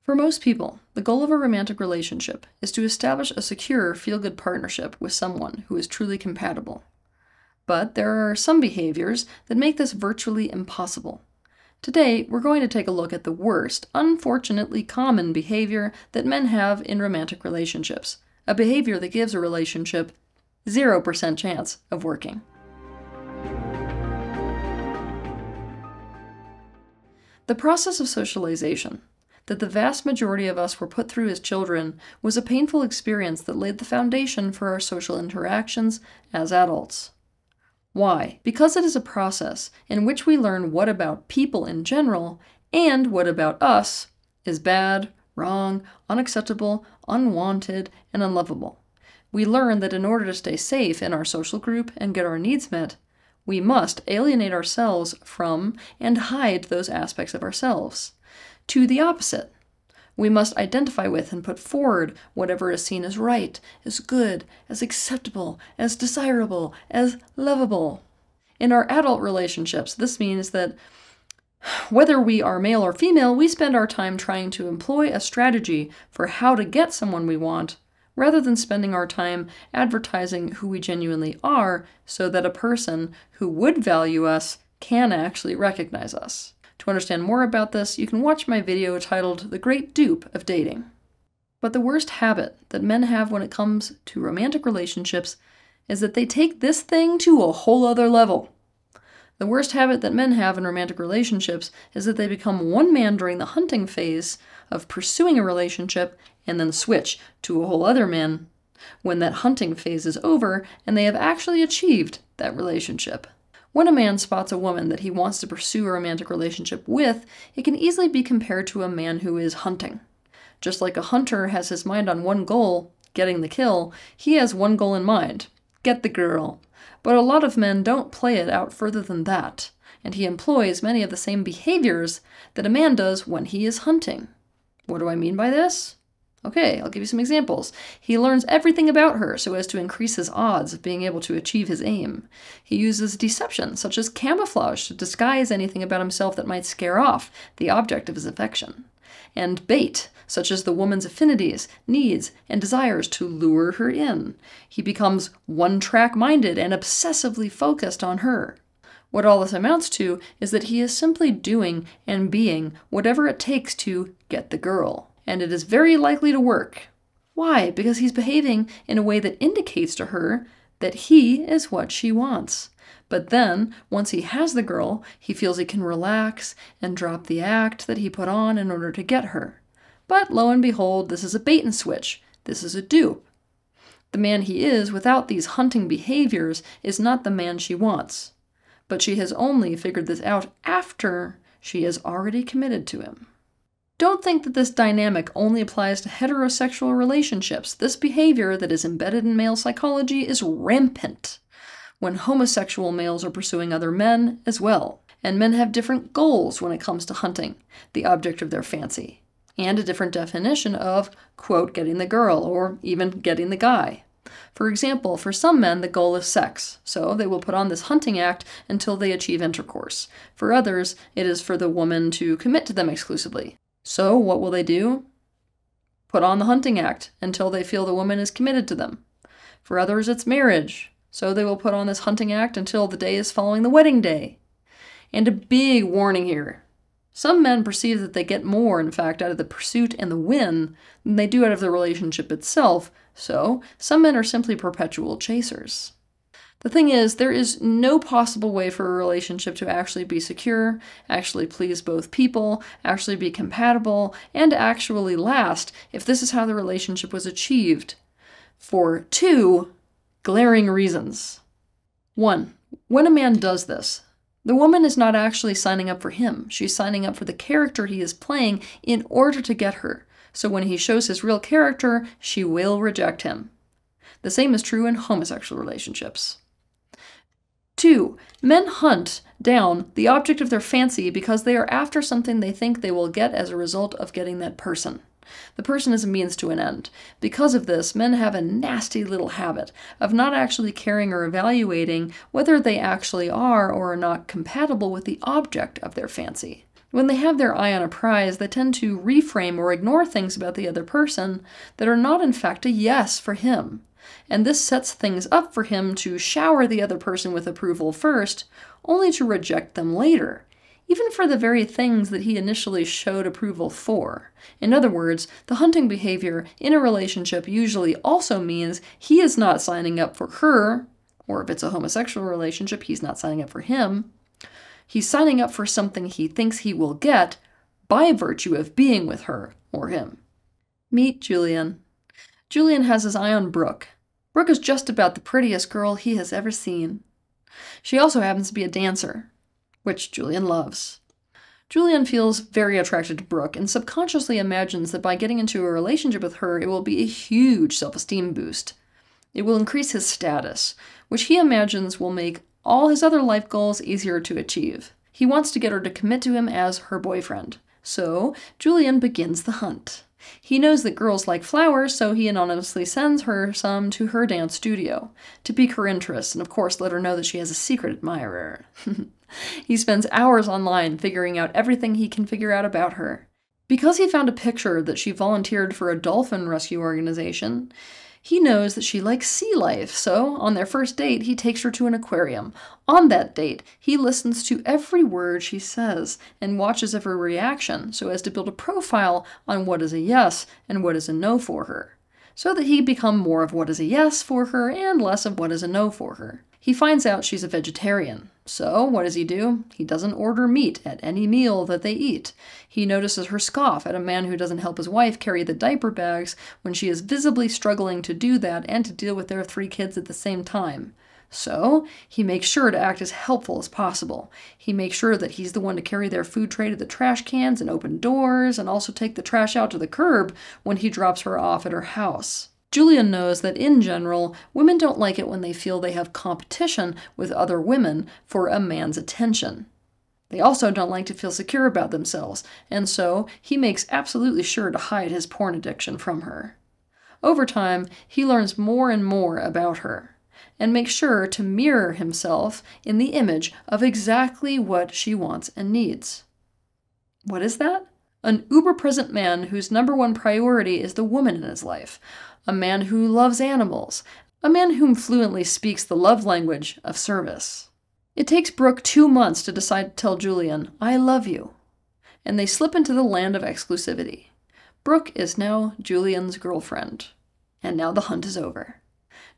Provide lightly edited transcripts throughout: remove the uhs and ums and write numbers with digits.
For most people, the goal of a romantic relationship is to establish a secure, feel-good partnership with someone who is truly compatible. But there are some behaviors that make this virtually impossible. Today, we're going to take a look at the worst, unfortunately common behavior that men have in romantic relationships, a behavior that gives a relationship 0% chance of working. The process of socialization that the vast majority of us were put through as children was a painful experience that laid the foundation for our social interactions as adults. Why? Because it is a process in which we learn what about people in general and what about us is bad, wrong, unacceptable, unwanted, and unlovable. We learn that in order to stay safe in our social group and get our needs met, we must alienate ourselves from and hide those aspects of ourselves. To the opposite, we must identify with and put forward whatever is seen as right, as good, as acceptable, as desirable, as lovable. In our adult relationships, this means that whether we are male or female, we spend our time trying to employ a strategy for how to get someone we want, rather than spending our time advertising who we genuinely are so that a person who would value us can actually recognize us. To understand more about this, you can watch my video titled The Great Dupe of Dating. But the worst habit that men have when it comes to romantic relationships is that they take this thing to a whole other level. The worst habit that men have in romantic relationships is that they become one man during the hunting phase of pursuing a relationship and then switch to a whole other man when that hunting phase is over and they have actually achieved that relationship. When a man spots a woman that he wants to pursue a romantic relationship with, it can easily be compared to a man who is hunting. Just like a hunter has his mind on one goal, getting the kill, he has one goal in mind, get the girl. But a lot of men don't play it out further than that, and he employs many of the same behaviors that a man does when he is hunting. What do I mean by this? Okay, I'll give you some examples. He learns everything about her so as to increase his odds of being able to achieve his aim. He uses deception, such as camouflage, to disguise anything about himself that might scare off the object of his affection. And bait, such as the woman's affinities, needs, and desires to lure her in. He becomes one-track minded and obsessively focused on her. What all this amounts to is that he is simply doing and being whatever it takes to get the girl. And it is very likely to work. Why? Because he's behaving in a way that indicates to her that he is what she wants. But then, once he has the girl, he feels he can relax and drop the act that he put on in order to get her. But lo and behold, this is a bait and switch. This is a dupe. The man he is without these hunting behaviors is not the man she wants. But she has only figured this out after she is already committed to him. Don't think that this dynamic only applies to heterosexual relationships. This behavior that is embedded in male psychology is rampant when homosexual males are pursuing other men as well. And men have different goals when it comes to hunting, the object of their fancy, and a different definition of, quote, getting the girl, or even getting the guy. For example, for some men, the goal is sex, so they will put on this hunting act until they achieve intercourse. For others, it is for the woman to commit to them exclusively. So what will they do? Put on the hunting act until they feel the woman is committed to them. For others, it's marriage. So they will put on this hunting act until the day is following the wedding day. And a big warning here. Some men perceive that they get more, in fact, out of the pursuit and the win than they do out of the relationship itself. So some men are simply perpetual chasers. The thing is, there is no possible way for a relationship to actually be secure, actually please both people, actually be compatible, and actually last if this is how the relationship was achieved. For two glaring reasons. 1. When a man does this, the woman is not actually signing up for him. She's signing up for the character he is playing in order to get her. So when he shows his real character, she will reject him. The same is true in homosexual relationships. 2. Men hunt down the object of their fancy because they are after something they think they will get as a result of getting that person. The person is a means to an end. Because of this, men have a nasty little habit of not actually caring or evaluating whether they actually are or are not compatible with the object of their fancy. When they have their eye on a prize, they tend to reframe or ignore things about the other person that are not in fact a yes for him. And this sets things up for him to shower the other person with approval first, only to reject them later, even for the very things that he initially showed approval for. In other words, the hunting behavior in a relationship usually also means he is not signing up for her, or if it's a homosexual relationship, he's not signing up for him. He's signing up for something he thinks he will get by virtue of being with her or him. Meet Julian. Julian has his eye on Brooke. Brooke is just about the prettiest girl he has ever seen. She also happens to be a dancer, which Julian loves. Julian feels very attracted to Brooke and subconsciously imagines that by getting into a relationship with her, it will be a huge self-esteem boost. It will increase his status, which he imagines will make all his other life goals easier to achieve. He wants to get her to commit to him as her boyfriend. So, Julian begins the hunt. He knows that girls like flowers, so he anonymously sends her some to her dance studio, to pique her interest and of course let her know that she has a secret admirer. He spends hours online figuring out everything he can figure out about her. Because he found a picture that she volunteered for a dolphin rescue organization, he knows that she likes sea life, so on their first date, he takes her to an aquarium. On that date, he listens to every word she says and watches every reaction so as to build a profile on what is a yes and what is a no for her, so that he become more of what is a yes for her and less of what is a no for her. He finds out she's a vegetarian. So, what does he do? He doesn't order meat at any meal that they eat. He notices her scoff at a man who doesn't help his wife carry the diaper bags when she is visibly struggling to do that and to deal with their 3 kids at the same time. So, he makes sure to act as helpful as possible. He makes sure that he's the one to carry their food tray to the trash cans and open doors, and also take the trash out to the curb when he drops her off at her house. Julian knows that in general, women don't like it when they feel they have competition with other women for a man's attention. They also don't like to feel secure about themselves, and so he makes absolutely sure to hide his porn addiction from her. Over time, he learns more and more about her, and makes sure to mirror himself in the image of exactly what she wants and needs. What is that? An uber-present man whose #1 priority is the woman in his life. A man who loves animals. A man whom fluently speaks the love language of service. It takes Brooke 2 months to decide to tell Julian, "I love you." And they slip into the land of exclusivity. Brooke is now Julian's girlfriend. And now the hunt is over.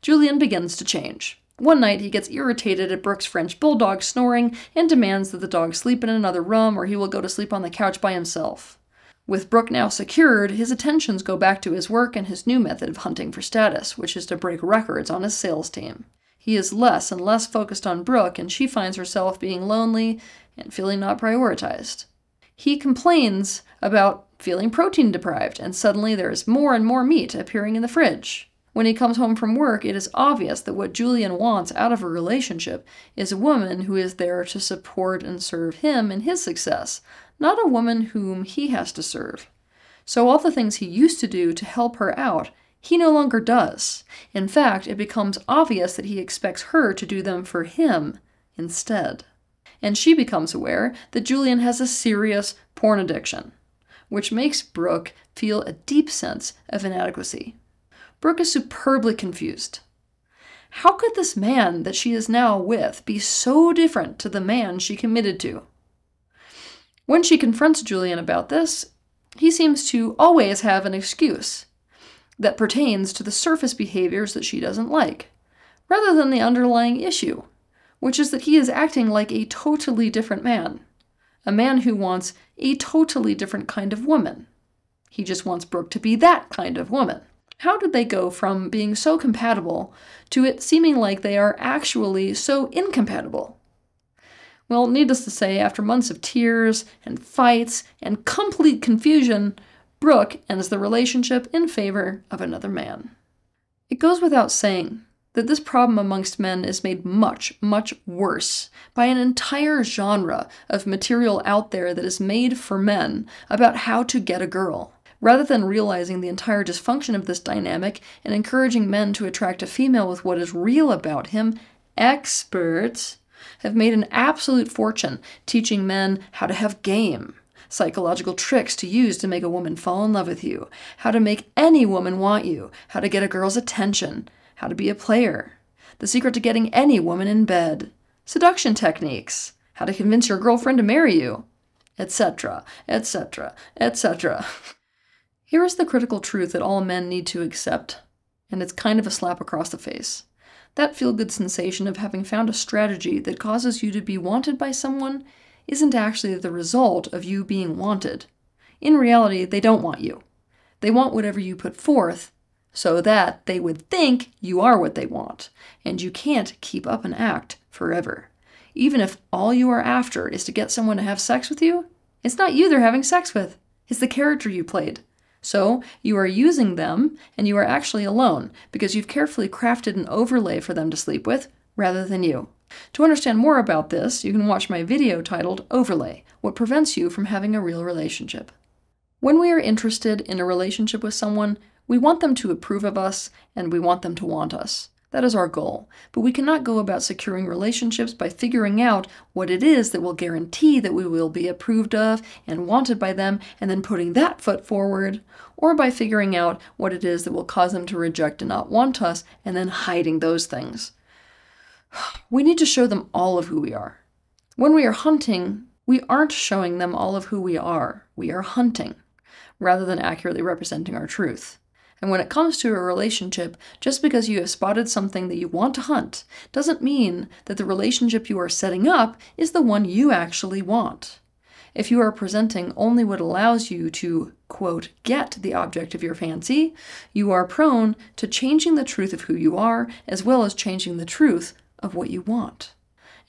Julian begins to change. One night, he gets irritated at Brooke's French bulldog snoring and demands that the dog sleep in another room or he will go to sleep on the couch by himself. With Brooke now secured, his attentions go back to his work and his new method of hunting for status, which is to break records on his sales team. He is less and less focused on Brooke, and she finds herself being lonely and feeling not prioritized. He complains about feeling protein deprived, and suddenly there is more and more meat appearing in the fridge. When he comes home from work, it is obvious that what Julian wants out of a relationship is a woman who is there to support and serve him in his success, not a woman whom he has to serve. So all the things he used to do to help her out, he no longer does. In fact, it becomes obvious that he expects her to do them for him instead. And she becomes aware that Julian has a serious porn addiction, which makes Brooke feel a deep sense of inadequacy. Brooke is superbly confused. How could this man that she is now with be so different to the man she committed to? When she confronts Julian about this, he seems to always have an excuse that pertains to the surface behaviors that she doesn't like, rather than the underlying issue, which is that he is acting like a totally different man, a man who wants a totally different kind of woman. He just wants Brooke to be that kind of woman. How did they go from being so compatible to it seeming like they are actually so incompatible? Well, needless to say, after months of tears and fights and complete confusion, Brooke ends the relationship in favor of another man. It goes without saying that this problem amongst men is made much, much worse by an entire genre of material out there that is made for men about how to get a girl. Rather than realizing the entire dysfunction of this dynamic and encouraging men to attract a female with what is real about him, experts have made an absolute fortune teaching men how to have game, psychological tricks to use to make a woman fall in love with you, how to make any woman want you, how to get a girl's attention, how to be a player, the secret to getting any woman in bed, seduction techniques, how to convince your girlfriend to marry you, etc., etc., etc. Here is the critical truth that all men need to accept, and it's kind of a slap across the face. That feel-good sensation of having found a strategy that causes you to be wanted by someone isn't actually the result of you being wanted. In reality, they don't want you. They want whatever you put forth so that they would think you are what they want, and you can't keep up an act forever. Even if all you are after is to get someone to have sex with you, it's not you they're having sex with. It's the character you played. So you are using them, and you are actually alone because you've carefully crafted an overlay for them to sleep with rather than you. To understand more about this, you can watch my video titled Overlay: What Prevents You from Having a Real Relationship. When we are interested in a relationship with someone, we want them to approve of us, and we want them to want us. That is our goal, but we cannot go about securing relationships by figuring out what it is that will guarantee that we will be approved of and wanted by them, and then putting that foot forward, or by figuring out what it is that will cause them to reject and not want us, and then hiding those things. We need to show them all of who we are. When we are hunting, we aren't showing them all of who we are. We are hunting, rather than accurately representing our truth. And when it comes to a relationship, just because you have spotted something that you want to hunt doesn't mean that the relationship you are setting up is the one you actually want. If you are presenting only what allows you to, quote, get the object of your fancy, you are prone to changing the truth of who you are as well as changing the truth of what you want.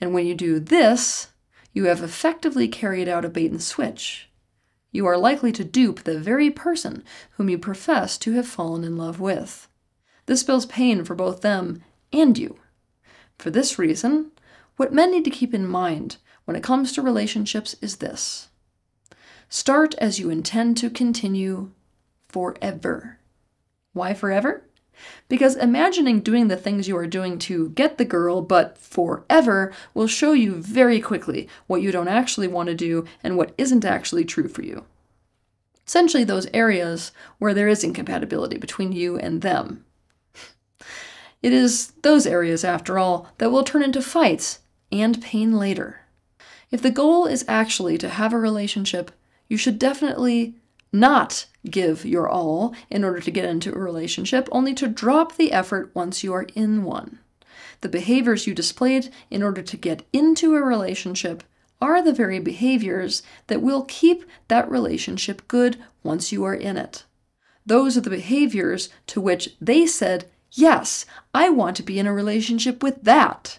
And when you do this, you have effectively carried out a bait and switch. You are likely to dupe the very person whom you profess to have fallen in love with. This spells pain for both them and you. For this reason, what men need to keep in mind when it comes to relationships is this: start as you intend to continue forever. Why forever? Because imagining doing the things you are doing to get the girl, but forever, will show you very quickly what you don't actually want to do and what isn't actually true for you. Essentially those areas where there is incompatibility between you and them. It is those areas, after all, that will turn into fights and pain later. If the goal is actually to have a relationship, you should definitely not give your all in order to get into a relationship, only to drop the effort once you are in one. The behaviors you displayed in order to get into a relationship are the very behaviors that will keep that relationship good once you are in it. Those are the behaviors to which they said, yes, I want to be in a relationship with that.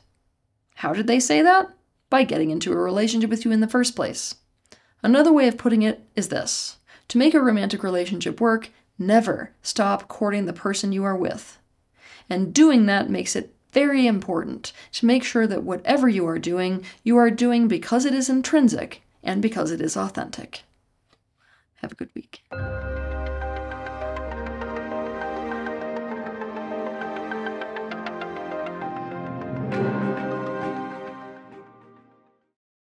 How did they say that? By getting into a relationship with you in the first place. Another way of putting it is this: to make a romantic relationship work, never stop courting the person you are with. And doing that makes it very important to make sure that whatever you are doing because it is intrinsic and because it is authentic. Have a good week.